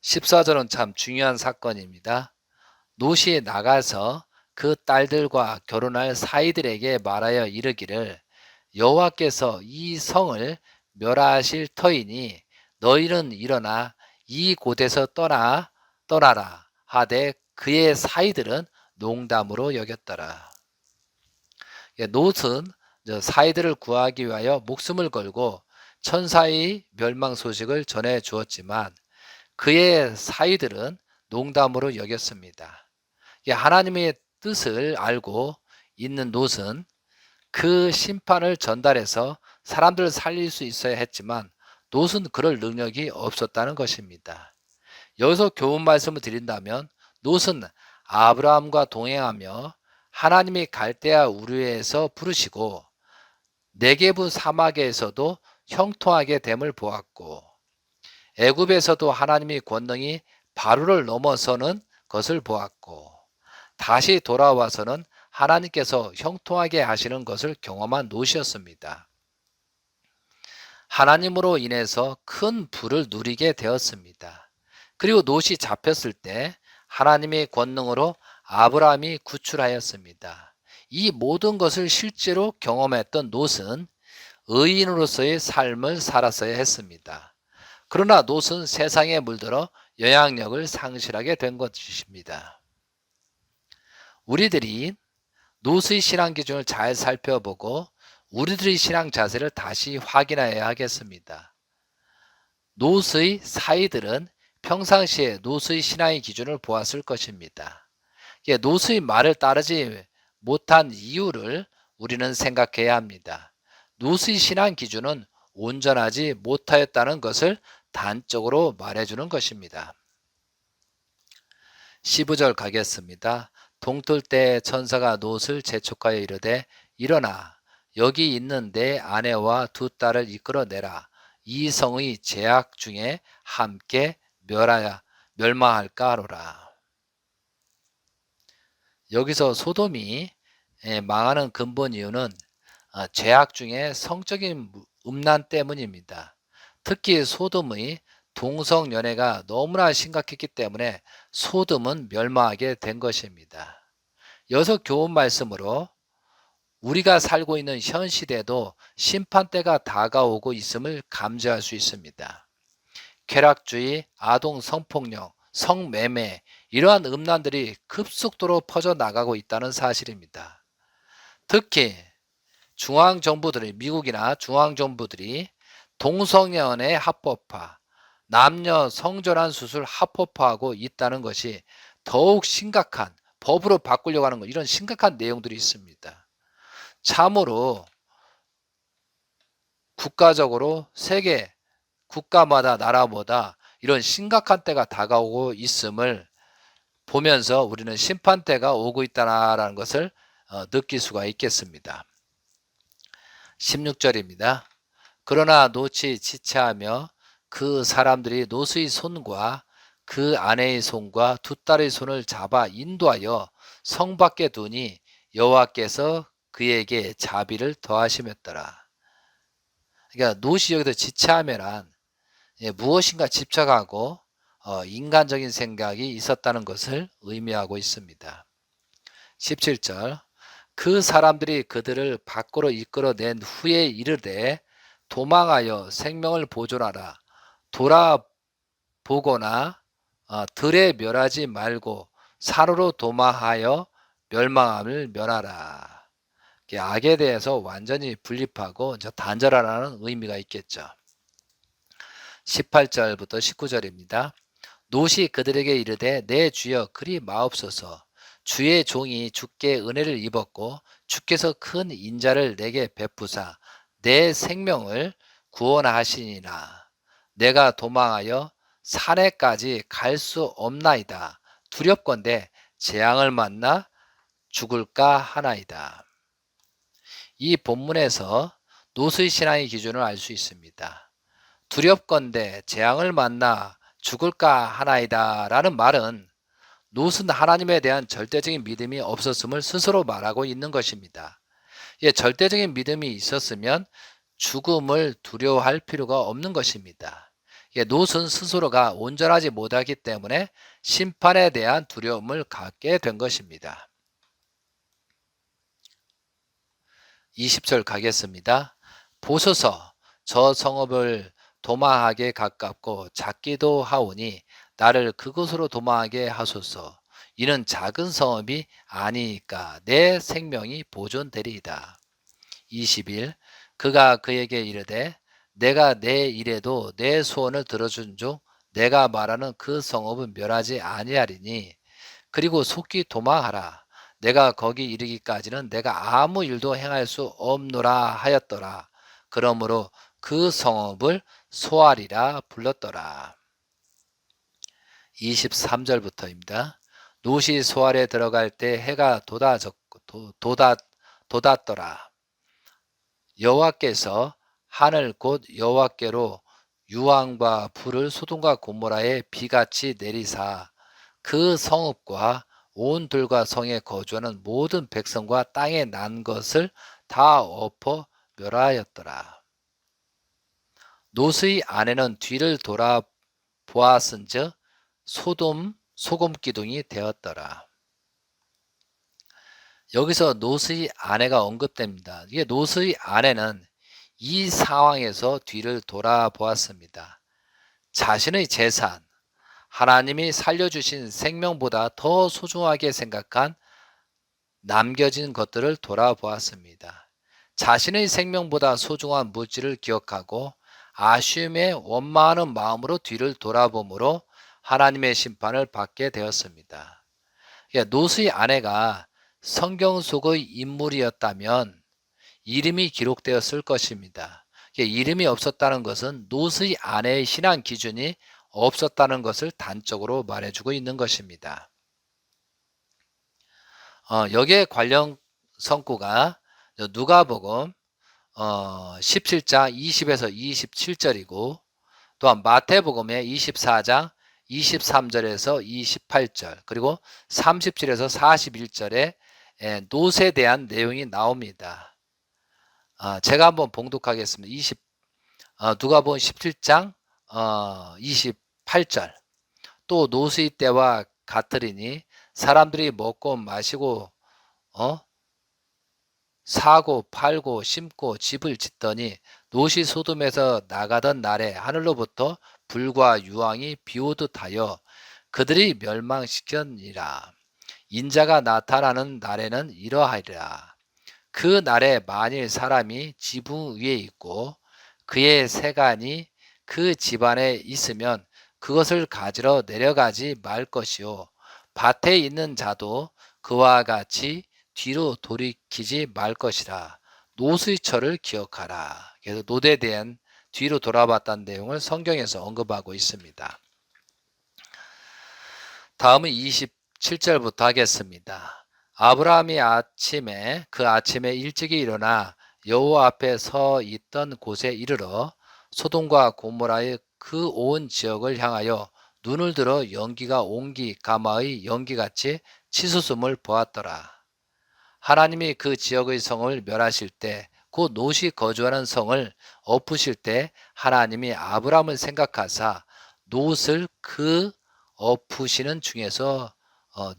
14절은 참 중요한 사건입니다. 롯이 나가서 그 딸들과 결혼할 사이들에게 말하여 이르기를 여호와께서 이 성을 멸하실 터이니 너희는 일어나 이 곳에서 떠나라 하되 그의 사이들은 농담으로 여겼더라. 롯은 사이들을 구하기 위하여 목숨을 걸고 천사의 멸망 소식을 전해 주었지만 그의 사이들은 농담으로 여겼습니다. 하나님의 뜻을 알고 있는 롯은 그 심판을 전달해서 사람들을 살릴 수 있어야 했지만 롯은 그럴 능력이 없었다는 것입니다. 여기서 교훈 말씀을 드린다면 롯은 아브라함과 동행하며 하나님이 갈대아 우르에서 부르시고 네게부 사막에서도 형통하게 됨을 보았고 애굽에서도 하나님의 권능이 바로를 넘어서는 것을 보았고 다시 돌아와서는 하나님께서 형통하게 하시는 것을 경험한 롯이었습니다. 하나님으로 인해서 큰 부를 누리게 되었습니다. 그리고 롯이 잡혔을 때 하나님의 권능으로 아브라함이 구출하였습니다. 이 모든 것을 실제로 경험했던 롯은 의인으로서의 삶을 살았어야 했습니다. 그러나 롯은 세상에 물들어 영향력을 상실하게 된 것입니다. 우리들이 롯의 신앙 기준을 잘 살펴보고 우리들의 신앙 자세를 다시 확인해야 하겠습니다. 롯의 사이들은 평상시에 롯의 신앙의 기준을 보았을 것입니다. 롯의 말을 따르지 못한 이유를 우리는 생각해야 합니다. 롯의 신앙 기준은 온전하지 못하였다는 것을 단적으로 말해주는 것입니다. 15절 가겠습니다. 동틀 때 천사가 롯을 재촉하여 이르되 일어나 여기 있는 내 아내와 두 딸을 이끌어내라. 이 성의 죄악 중에 함께 멸망할까 하노라. 여기서 소돔이 망하는 근본 이유는 죄악 중에 성적인 음란 때문입니다. 특히 소돔의 동성연애가 너무나 심각했기 때문에 소돔은 멸망하게 된 것입니다. 여기서 교훈 말씀으로 우리가 살고 있는 현 시대도 심판때가 다가오고 있음을 감지할 수 있습니다. 쾌락주의, 아동 성폭력, 성매매 이러한 음란들이 급속도로 퍼져나가고 있다는 사실입니다. 특히 중앙정부들이 미국이나 중앙정부들이 동성연애 합법화, 남녀 성전환 수술 합법화하고 있다는 것이 더욱 심각한 법으로 바꾸려고 하는 것 이런 심각한 내용들이 있습니다. 참으로 국가적으로 세계 국가마다 나라마다 이런 심각한 때가 다가오고 있음을 보면서 우리는 심판때가 오고 있다는 것을 느낄 수가 있겠습니다. 16절입니다. 그러나 롯이 지체하며 그 사람들이 롯의 손과 그 아내의 손과 두 딸의 손을 잡아 인도하여 성 밖에 두니 여호와께서 그에게 자비를 더하심이었더라. 그러니까 노시 여기서 지체하면은 무엇인가 집착하고 인간적인 생각이 있었다는 것을 의미하고 있습니다. 17절 그 사람들이 그들을 밖으로 이끌어낸 후에 이르되 도망하여 생명을 보존하라. 돌아보거나 들에 멸하지 말고 산으로 도망하여 멸망함을 면하라. 악에 대해서 완전히 분립하고 단절하라는 의미가 있겠죠. 18절부터 19절입니다. 롯이 그들에게 이르되 내 주여 그리 마옵소서. 주의 종이 주께 은혜를 입었고 주께서 큰 인자를 내게 베푸사 내 생명을 구원하시니라. 내가 도망하여 산에까지 갈 수 없나이다. 두렵건대 재앙을 만나 죽을까 하나이다. 이 본문에서 롯의 신앙의 기준을 알 수 있습니다. 두렵건대 재앙을 만나 죽을까 하나이다 라는 말은 롯은 하나님에 대한 절대적인 믿음이 없었음을 스스로 말하고 있는 것입니다. 절대적인 믿음이 있었으면 죽음을 두려워할 필요가 없는 것입니다. 롯은 스스로가 온전하지 못하기 때문에 심판에 대한 두려움을 갖게 된 것입니다. 20절 가겠습니다. 보소서 저 성읍을 도망하게 가깝고 작기도 하오니 나를 그곳으로 도망하게 하소서. 이는 작은 성읍이 아니니까 내 생명이 보존되리이다. 20일 그가 그에게 이르되 내가 내 일에도 내 소원을 들어준 중 내가 말하는 그 성읍은 멸하지 아니하리니 그리고 속히 도망하라. 내가 거기 이르기까지는 내가 아무 일도 행할 수 없노라 하였더라. 그러므로 그 성읍을 소알이라 불렀더라. 23절부터입니다. 롯이 소알에 들어갈 때 해가 돋았더라. 여호와께서 하늘 곧 여호와께로 유황과 불을 소돔과 고모라에 비같이 내리사 그 성읍과 온 들과 성에 거주하는 모든 백성과 땅에 난 것을 다 엎어 멸하였더라. 롯의 아내는 뒤를 돌아보았은즉 소금 기둥이 되었더라. 여기서 롯의 아내가 언급됩니다. 이게 롯의 아내는 이 상황에서 뒤를 돌아보았습니다. 자신의 재산, 하나님이 살려주신 생명보다 더 소중하게 생각한 남겨진 것들을 돌아보았습니다. 자신의 생명보다 소중한 물질을 기억하고 아쉬움에 원망하는 마음으로 뒤를 돌아보므로 하나님의 심판을 받게 되었습니다. 롯의 아내가 성경 속의 인물이었다면 이름이 기록되었을 것입니다. 이름이 없었다는 것은 롯의 아내의 신앙 기준이 없었다는 것을 단적으로 말해주고 있는 것입니다. 여기에 관련 성구가 누가복음 17장 20에서 27절이고 또한 마태복음의 24장 23절에서 28절 그리고 37에서 41절에 롯에 대한 내용이 나옵니다. 제가 한번 봉독하겠습니다. 누가복음 17장 28절 또 롯의 때와 같으리니 사람들이 먹고 마시고 사고 팔고 심고 집을 짓더니 롯이 소돔에서 나가던 날에 하늘로부터 불과 유황이 비오듯 하여 그들이 멸망시켰니라. 인자가 나타나는 날에는 이러하리라. 그 날에 만일 사람이 지붕 위에 있고 그의 세간이 그 집안에 있으면 그것을 가지러 내려가지 말 것이요 밭에 있는 자도 그와 같이 뒤로 돌이키지 말 것이라. 롯의 처를 기억하라. 그래서 롯에 대한 뒤로 돌아봤다는 내용을 성경에서 언급하고 있습니다. 다음은 27절부터 하겠습니다. 아브라함이 그 아침에 일찍이 일어나 여호와 앞에 서 있던 곳에 이르러 소돔과 고모라의 그 온 지역을 향하여 눈을 들어 연기가 옹기 가마의 연기같이 치솟음을 보았더라. 하나님이 그 지역의 성을 멸하실 때, 그 롯이 거주하는 성을 엎으실 때 하나님이 아브라함을 생각하사 롯을 그 엎으시는 중에서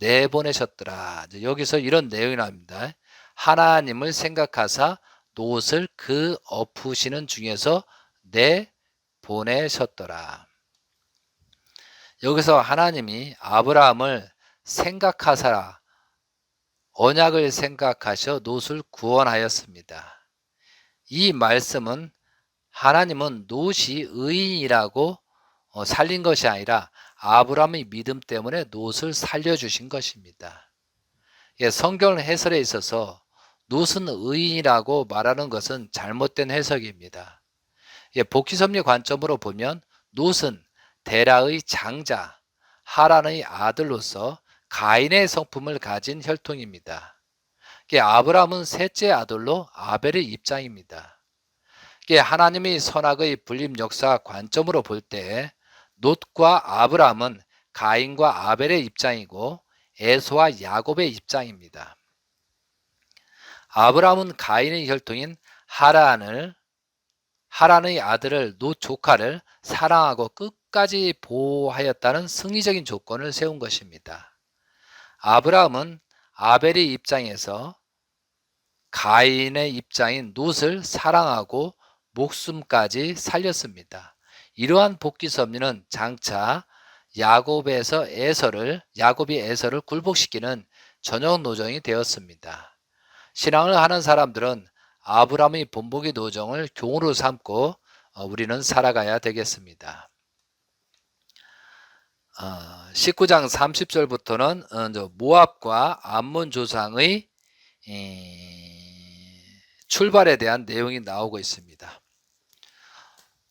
내보내셨더라. 여기서 이런 내용이 나옵니다. 하나님을 생각하사 롯을 그 엎으시는 중에서 내보내셨더라. 여기서 하나님이 아브라함을 생각하사 언약을 생각하셔 롯을 구원하였습니다. 이 말씀은 하나님은 롯이 의인이라고 살린 것이 아니라 아브라함의 믿음 때문에 롯을 살려주신 것입니다. 성경 해설에 있어서 롯은 의인이라고 말하는 것은 잘못된 해석입니다. 복귀섭리 관점으로 보면 롯은 데라의 장자, 하란의 아들로서 가인의 성품을 가진 혈통입니다. 아브라함은 셋째 아들로 아벨의 입장입니다. 하나님의 선악의 분림 역사 관점으로 볼 때 롯과 아브라함은 가인과 아벨의 입장이고 에서와 야곱의 입장입니다. 아브라함은 가인의 혈통인 하란의 아들을 롯 조카를 사랑하고 끝까지 보호하였다는 승리적인 조건을 세운 것입니다. 아브라함은 아벨의 입장에서 가인의 입장인 롯을 사랑하고 목숨까지 살렸습니다. 이러한 복귀 섭리는 장차 야곱이 에서를 굴복시키는 전형 노정이 되었습니다. 신앙을 하는 사람들은 아브라함의 본보기 노정을 교훈으로 삼고 우리는 살아가야 되겠습니다. 19장 30절부터는 모압과 암몬 조상의 출발에 대한 내용이 나오고 있습니다.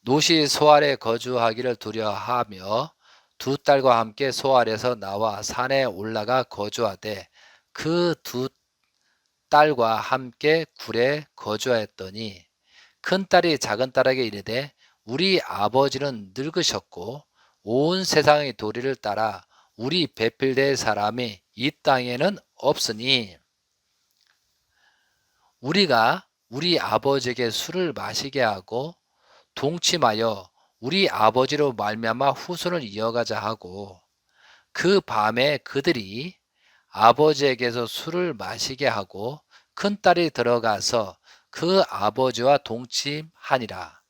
롯이 소알에 거주하기를 두려워하며 두 딸과 함께 소알에서 나와 산에 올라가 거주하되 그 두 딸과 함께 굴에 거주하였더니 큰 딸이 작은 딸에게 이르되 우리 아버지는 늙으셨고 온 세상의 도리를 따라 우리 배필될 사람이 이 땅에는 없으니 우리가 우리 아버지에게 술을 마시게 하고 동침하여 우리 아버지로 말미암아 후손을 이어가자 하고 그 밤에 그들이 아버지에게서 술을 마시게 하고 큰딸이 들어가서 그 아버지와 동침하니라.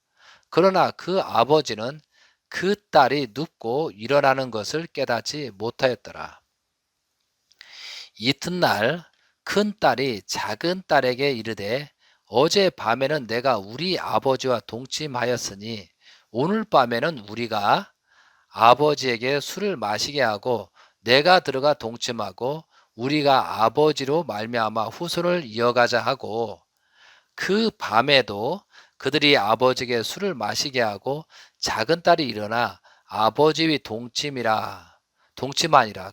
그러나 그 아버지는 그 딸이 눕고 일어나는 것을 깨닫지 못하였더라. 이튿날 큰딸이 작은 딸에게 이르되 어제 밤에는 내가 우리 아버지와 동침하였으니 오늘 밤에는 우리가 아버지에게 술을 마시게 하고 내가 들어가 동침하고 우리가 아버지로 말미암아 후손을 이어가자 하고 그 밤에도 그들이 아버지에게 술을 마시게 하고 작은 딸이 일어나 아버지의 동침하니라.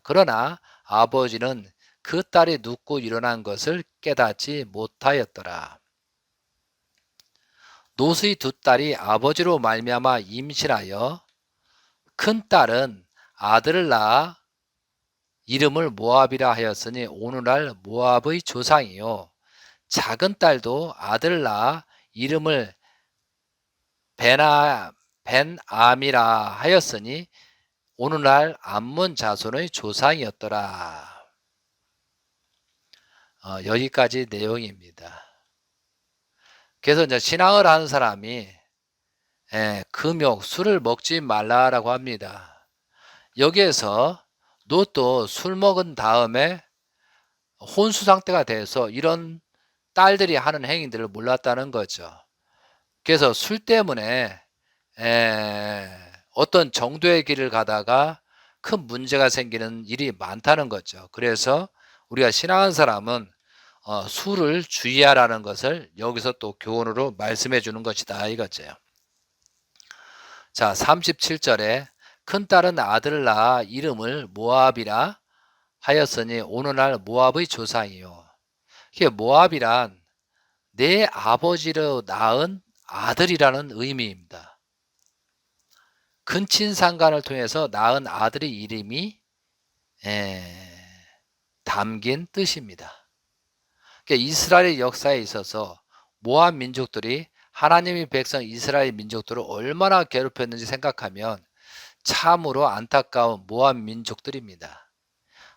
그러나 아버지는 그 딸이 눕고 일어난 것을 깨닫지 못하였더라. 롯의 두 딸이 아버지로 말미암아 임신하여 큰 딸은 아들을 낳아 이름을 모압이라 하였으니 오늘날 모압의 조상이요 작은 딸도 아들을 낳아 이름을 벤암이라 하였으니 오늘날 암몬 자손의 조상이었더라. 여기까지 내용입니다. 그래서 이제 신앙을 하는 사람이 금욕, 술을 먹지 말라라고 합니다. 여기에서 롯도 술 먹은 다음에 혼수 상태가 돼서 이런 딸들이 하는 행위들을 몰랐다는 거죠. 그래서 술 때문에 어떤 정도의 길을 가다가 큰 문제가 생기는 일이 많다는 거죠. 그래서 우리가 신앙하는 사람은 술을 주의하라는 것을 여기서 또 교훈으로 말씀해 주는 것이다 이거죠. 자, 37절에 큰딸은 아들을 낳아 이름을 모압이라 하였으니 오늘날 모압의 조상이요. 이게 모압이란 내 아버지로 낳은 아들이라는 의미입니다. 근친상간을 통해서 낳은 아들의 이름이 담긴 뜻입니다. 그러니까 이스라엘의 역사에 있어서 모압 민족들이 하나님의 백성 이스라엘 민족들을 얼마나 괴롭혔는지 생각하면 참으로 안타까운 모압 민족들입니다.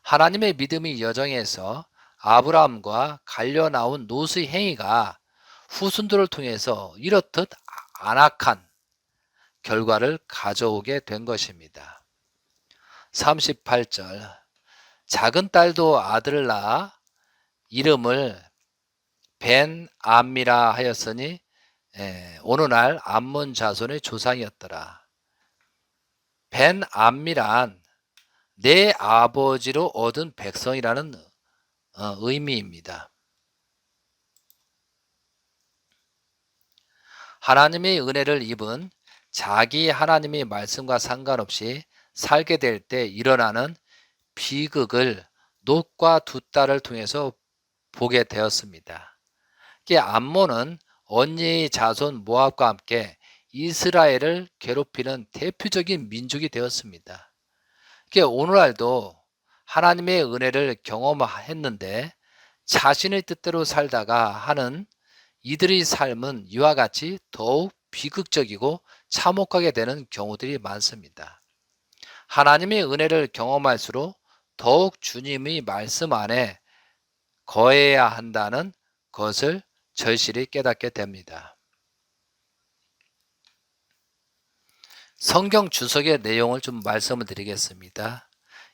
하나님의 믿음의 여정에서 아브라함과 갈려 나온 롯의 행위가 후손들을 통해서 이렇듯 안악한 결과를 가져오게 된 것입니다. 38절 작은 딸도 아들을 낳아 이름을 벤 암미라 하였으니 오늘날 암몬 자손의 조상이었더라. 벤 암미란 내 아버지로 얻은 백성이라는 의미입니다. 하나님의 은혜를 입은 자기 하나님의 말씀과 상관없이 살게 될 때 일어나는 비극을 롯과 두 딸을 통해서 보게 되었습니다. 암몬은 언니의 자손 모압과 함께 이스라엘을 괴롭히는 대표적인 민족이 되었습니다. 오늘날도 하나님의 은혜를 경험했는데 자신의 뜻대로 살다가 하는 이들의 삶은 이와 같이 더욱 비극적이고 참혹하게 되는 경우들이 많습니다. 하나님의 은혜를 경험할수록 더욱 주님의 말씀 안에 거해야 한다는 것을 절실히 깨닫게 됩니다. 성경 주석의 내용을 좀 말씀을 드리겠습니다.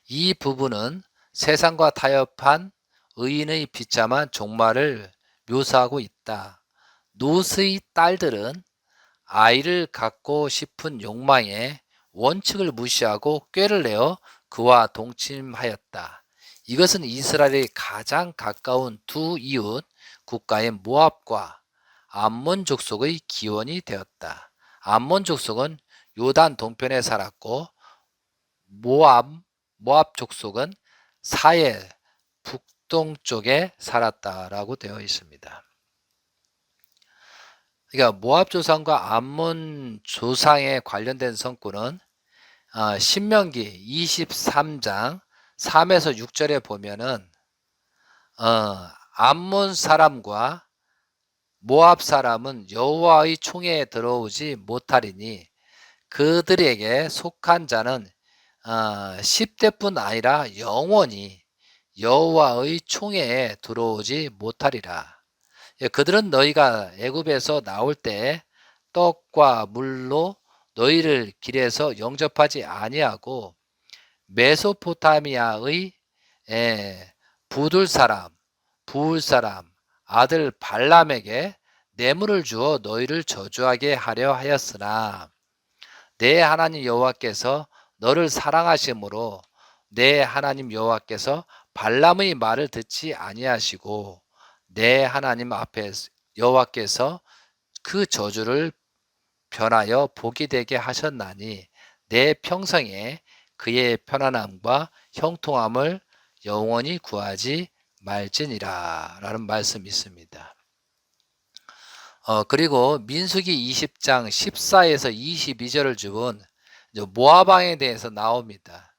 이 부분은 세상과 타협한 의인의 비참한 종말을 묘사하고 있다. 롯의 딸들은 아이를 갖고 싶은 욕망에 원칙을 무시하고 꾀를 내어 그와 동침하였다. 이것은 이스라엘의 가장 가까운 두 이웃 국가인 모압과 암몬 족속의 기원이 되었다. 암몬 족속은 요단 동편에 살았고 모압 족속은 사해 북동쪽에 살았다라고 되어 있습니다. 그러니까 모압 조상과 암몬 조상에 관련된 성구는 신명기 23장 3에서 6절에 보면은 암몬 사람과 모압 사람은 여호와의 총회에 들어오지 못하리니 그들에게 속한 자는 10대뿐 아니라 영원히 여호와의 총회에 들어오지 못하리라. 그들은 너희가 애굽에서 나올 때 떡과 물로 너희를 길에서 영접하지 아니하고 메소포타미아의 부둘 사람 아들 발람에게 뇌물을 주어 너희를 저주하게 하려 하였으나 내 하나님 여호와께서 너를 사랑하심으로 내 하나님 여호와께서 발람의 말을 듣지 아니하시고 내 하나님 앞에 여호와께서 그 저주를 변하여 복이 되게 하셨나니 내 평생에 그의 편안함과 형통함을 영원히 구하지 말지니라 라는 말씀이 있습니다. 그리고 민수기 20장 14에서 22절을 주은 모압 왕에 대해서 나옵니다.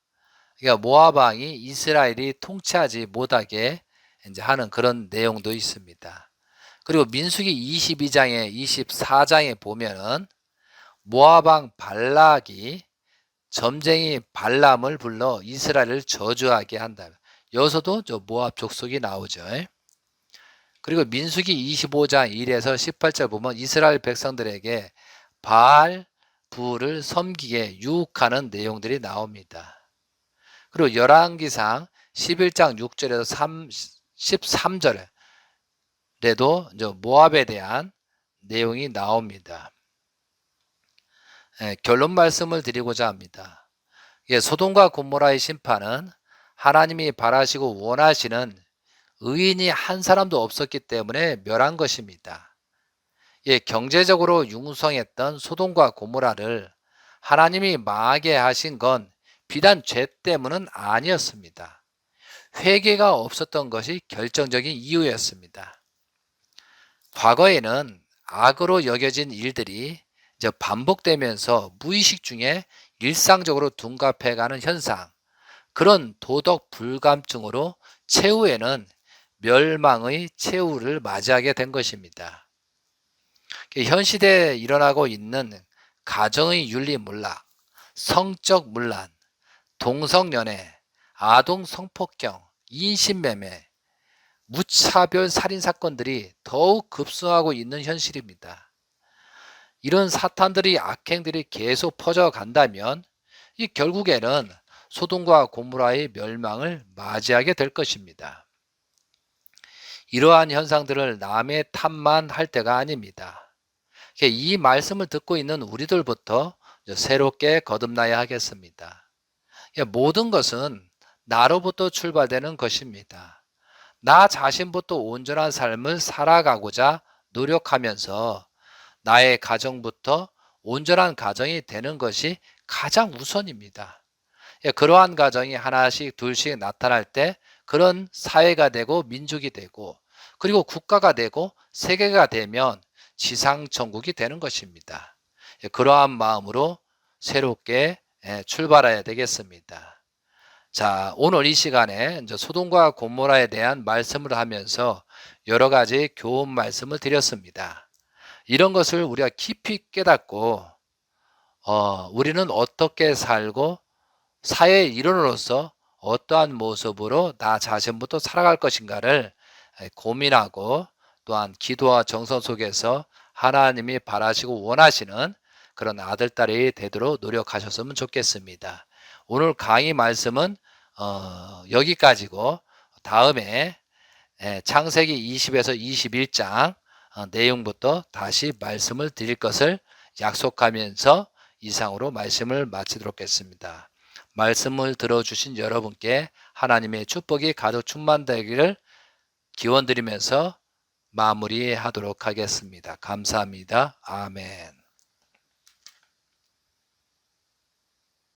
그러니까 모압 왕이 이스라엘이 통치하지 못하게 이제 하는 그런 내용도 있습니다. 그리고 민수기 22장에 24장에 보면은 모압 왕 발락이 점쟁이 발람을 불러 이스라엘을 저주하게 한다. 여기서도 저 모압 족속이 나오죠. 그리고 민수기 25장 1에서 18절 보면 이스라엘 백성들에게 바알 부를 섬기게 유혹하는 내용들이 나옵니다. 그리고 열왕기상 11장 6절에서 13절에도 모압에 대한 내용이 나옵니다. 결론 말씀을 드리고자 합니다. 소돔과 고모라의 심판은 하나님이 바라시고 원하시는 의인이 한 사람도 없었기 때문에 멸한 것입니다. 경제적으로 융성했던 소돔과 고모라를 하나님이 망하게 하신 건 비단 죄 때문은 아니었습니다. 회개가 없었던 것이 결정적인 이유였습니다. 과거에는 악으로 여겨진 일들이 이제 반복되면서 무의식 중에 일상적으로 둔갑해가는 현상, 그런 도덕 불감증으로 최후에는 멸망의 최후를 맞이하게 된 것입니다. 현 시대에 일어나고 있는 가정의 윤리문락, 성적 문란, 동성연애, 아동 성폭경, 인신매매, 무차별 살인사건들이 더욱 급증하고 있는 현실입니다. 이런 사탄들의 악행들이 계속 퍼져간다면 결국에는 소돔과 고모라의 멸망을 맞이하게 될 것입니다. 이러한 현상들을 남의 탓만 할 때가 아닙니다. 이 말씀을 듣고 있는 우리들부터 새롭게 거듭나야 하겠습니다. 모든 것은 나로부터 출발되는 것입니다. 나 자신부터 온전한 삶을 살아가고자 노력하면서 나의 가정부터 온전한 가정이 되는 것이 가장 우선입니다. 그러한 가정이 하나씩 둘씩 나타날 때 그런 사회가 되고 민족이 되고 그리고 국가가 되고 세계가 되면 지상천국이 되는 것입니다. 그러한 마음으로 새롭게 출발해야 되겠습니다. 자, 오늘 이 시간에 이제 소돔과 고모라에 대한 말씀을 하면서 여러 가지 교훈 말씀을 드렸습니다. 이런 것을 우리가 깊이 깨닫고 우리는 어떻게 살고 사회의 일원으로서 어떠한 모습으로 나 자신부터 살아갈 것인가를 고민하고 또한 기도와 정성 속에서 하나님이 바라시고 원하시는 그런 아들, 딸이 되도록 노력하셨으면 좋겠습니다. 오늘 강의 말씀은 여기까지고 다음에 창세기 20에서 21장 내용부터 다시 말씀을 드릴 것을 약속하면서 이상으로 말씀을 마치도록 하겠습니다. 말씀을 들어주신 여러분께 하나님의 축복이 가득 충만되기를 기원드리면서 마무리하도록 하겠습니다. 감사합니다. 아멘.